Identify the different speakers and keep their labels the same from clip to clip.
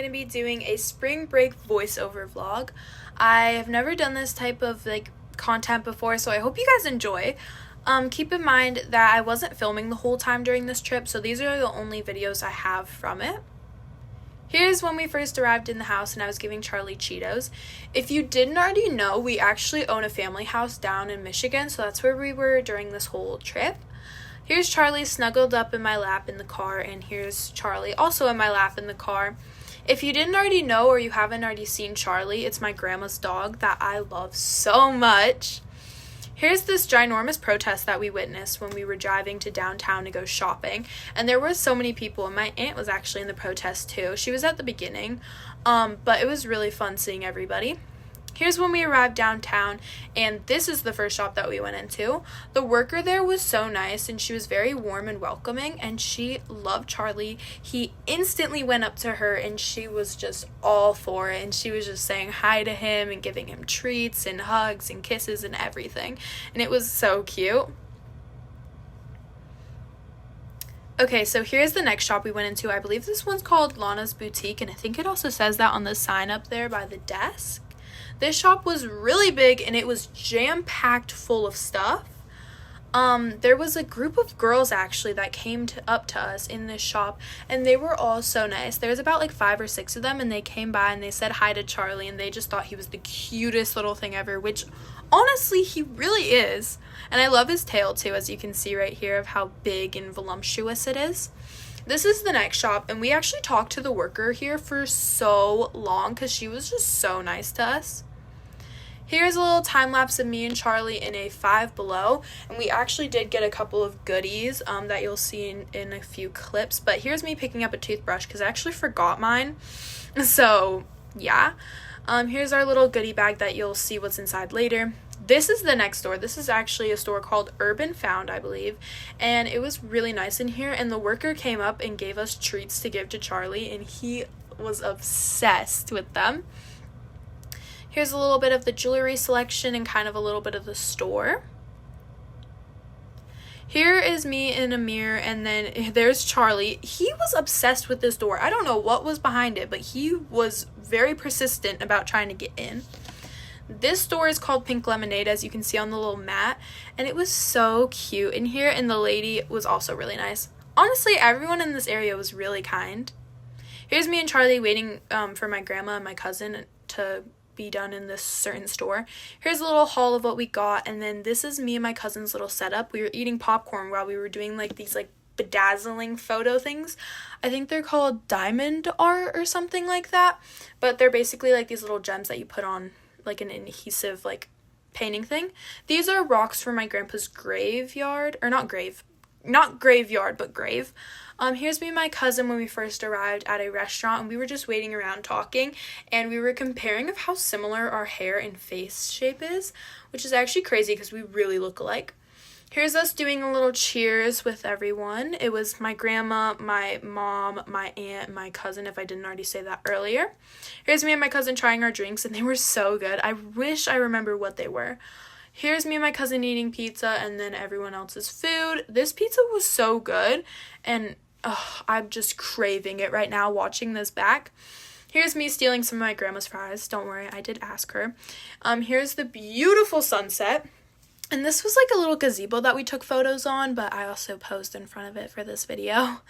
Speaker 1: to be doing a spring break voiceover vlog. I have never done this type of content before, so I hope you guys enjoy. Keep in mind that I wasn't filming the whole time during this trip, so these are the only videos I have from it. Here's when we first arrived in the house and I was giving Charlie Cheetos. If you didn't already know, we actually own a family house down in Michigan, so that's where we were during this whole trip. Here's Charlie snuggled up in my lap in the car, and here's Charlie also in my lap in the car. If you didn't already know or you haven't already seen Charlie, it's my grandma's dog that I love so much. Here's this ginormous protest that we witnessed when we were driving to downtown to go shopping, and there were so many people, and my aunt was actually in the protest too. She was at the beginning, but it was really fun seeing everybody. Here's when we arrived downtown, and this is the first shop that we went into. The worker there was so nice, and she was very warm and welcoming, and she loved Charlie. He instantly went up to her, and she was just all for it, and she was just saying hi to him and giving him treats and hugs and kisses and everything, and it was so cute. Okay, so here's the next shop we went into. I believe this one's called Lana's Boutique, and I think it also says that on the sign up there by the desk. This shop was really big and it was jam-packed full of stuff. There was a group of girls actually that came up to us in this shop, and they were all so nice. There was about 5 or 6 of them, and they came by and they said hi to Charlie, and they just thought he was the cutest little thing ever, which honestly he really is. And I love his tail too, as you can see right here, of how big and voluptuous it is. This is the next shop, and we actually talked to the worker here for so long because she was just so nice to us. Here's a little time lapse of me and Charlie in a Five Below, and we actually did get a couple of goodies that you'll see in a few clips, but here's me picking up a toothbrush because I actually forgot mine, so yeah. Here's our little goodie bag that you'll see what's inside later. This is the next store. This is actually a store called Urban Found, I believe, and it was really nice in here, and the worker came up and gave us treats to give to Charlie, and he was obsessed with them. Here's a little bit of the jewelry selection and kind of a little bit of the store. Here is me in a mirror, and then there's Charlie. He was obsessed with this door. I don't know what was behind it, but he was very persistent about trying to get in. This store is called Pink Lemonade, as you can see on the little mat, and it was so cute in here, and the lady was also really nice. Honestly, everyone in this area was really kind. Here's me and Charlie waiting for my grandma and my cousin to be done in this certain store. Here's a little haul of what we got, and then this is me and my cousin's little setup. We were eating popcorn while we were doing these bedazzling photo things. I think they're called diamond art or something like that, but they're basically these little gems that you put on an adhesive painting thing. These are rocks from my grandpa's graveyard, or not graveyard, but grave. Here's me and my cousin when we first arrived at a restaurant, and we were just waiting around talking, and we were comparing of how similar our hair and face shape is, which is actually crazy because we really look alike. Here's us doing a little cheers with everyone. It was my grandma, my mom, my aunt, my cousin, if I didn't already say that earlier. Here's me and my cousin trying our drinks, and they were so good. I wish I remember what they were. Here's me and my cousin eating pizza, and then everyone else's food. This pizza was so good, and I'm just craving it right now watching this back. Here's me stealing some of my grandma's fries. Don't worry, I did ask her. Here's the beautiful sunset. And this was a little gazebo that we took photos on, but I also posed in front of it for this video.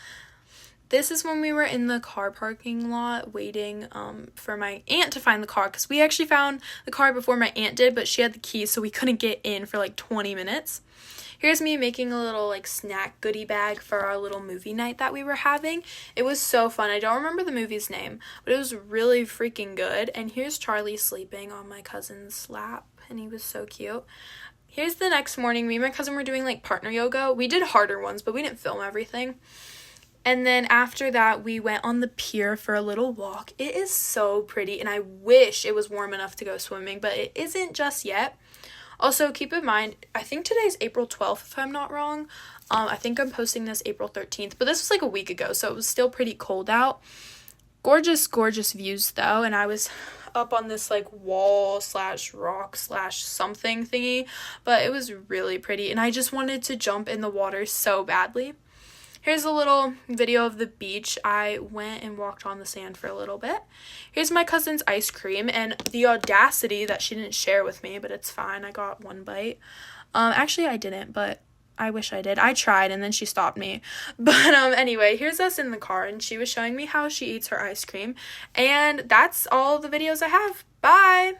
Speaker 1: This is when we were in the car parking lot waiting for my aunt to find the car, because we actually found the car before my aunt did, but she had the keys, so we couldn't get in for 20 minutes. Here's me making a little snack goodie bag for our little movie night that we were having. It was so fun. I don't remember the movie's name, but it was really freaking good. And here's Charlie sleeping on my cousin's lap, and he was so cute. Here's the next morning. Me and my cousin were doing partner yoga. We did harder ones, but we didn't film everything. And then after that, we went on the pier for a little walk. It is so pretty, and I wish it was warm enough to go swimming, but it isn't just yet. Also, keep in mind, I think today's April 12th, if I'm not wrong. I think I'm posting this April 13th, but this was a week ago, so it was still pretty cold out. Gorgeous, gorgeous views, though, and I was up on this wall / rock / something thingy, but it was really pretty, and I just wanted to jump in the water so badly. Here's a little video of the beach. I went and walked on the sand for a little bit. Here's my cousin's ice cream, and the audacity that she didn't share with me, but it's fine. I got one bite. Actually, I didn't, but I wish I did. I tried, and then she stopped me. But anyway, here's us in the car, and she was showing me how she eats her ice cream. And that's all the videos I have. Bye!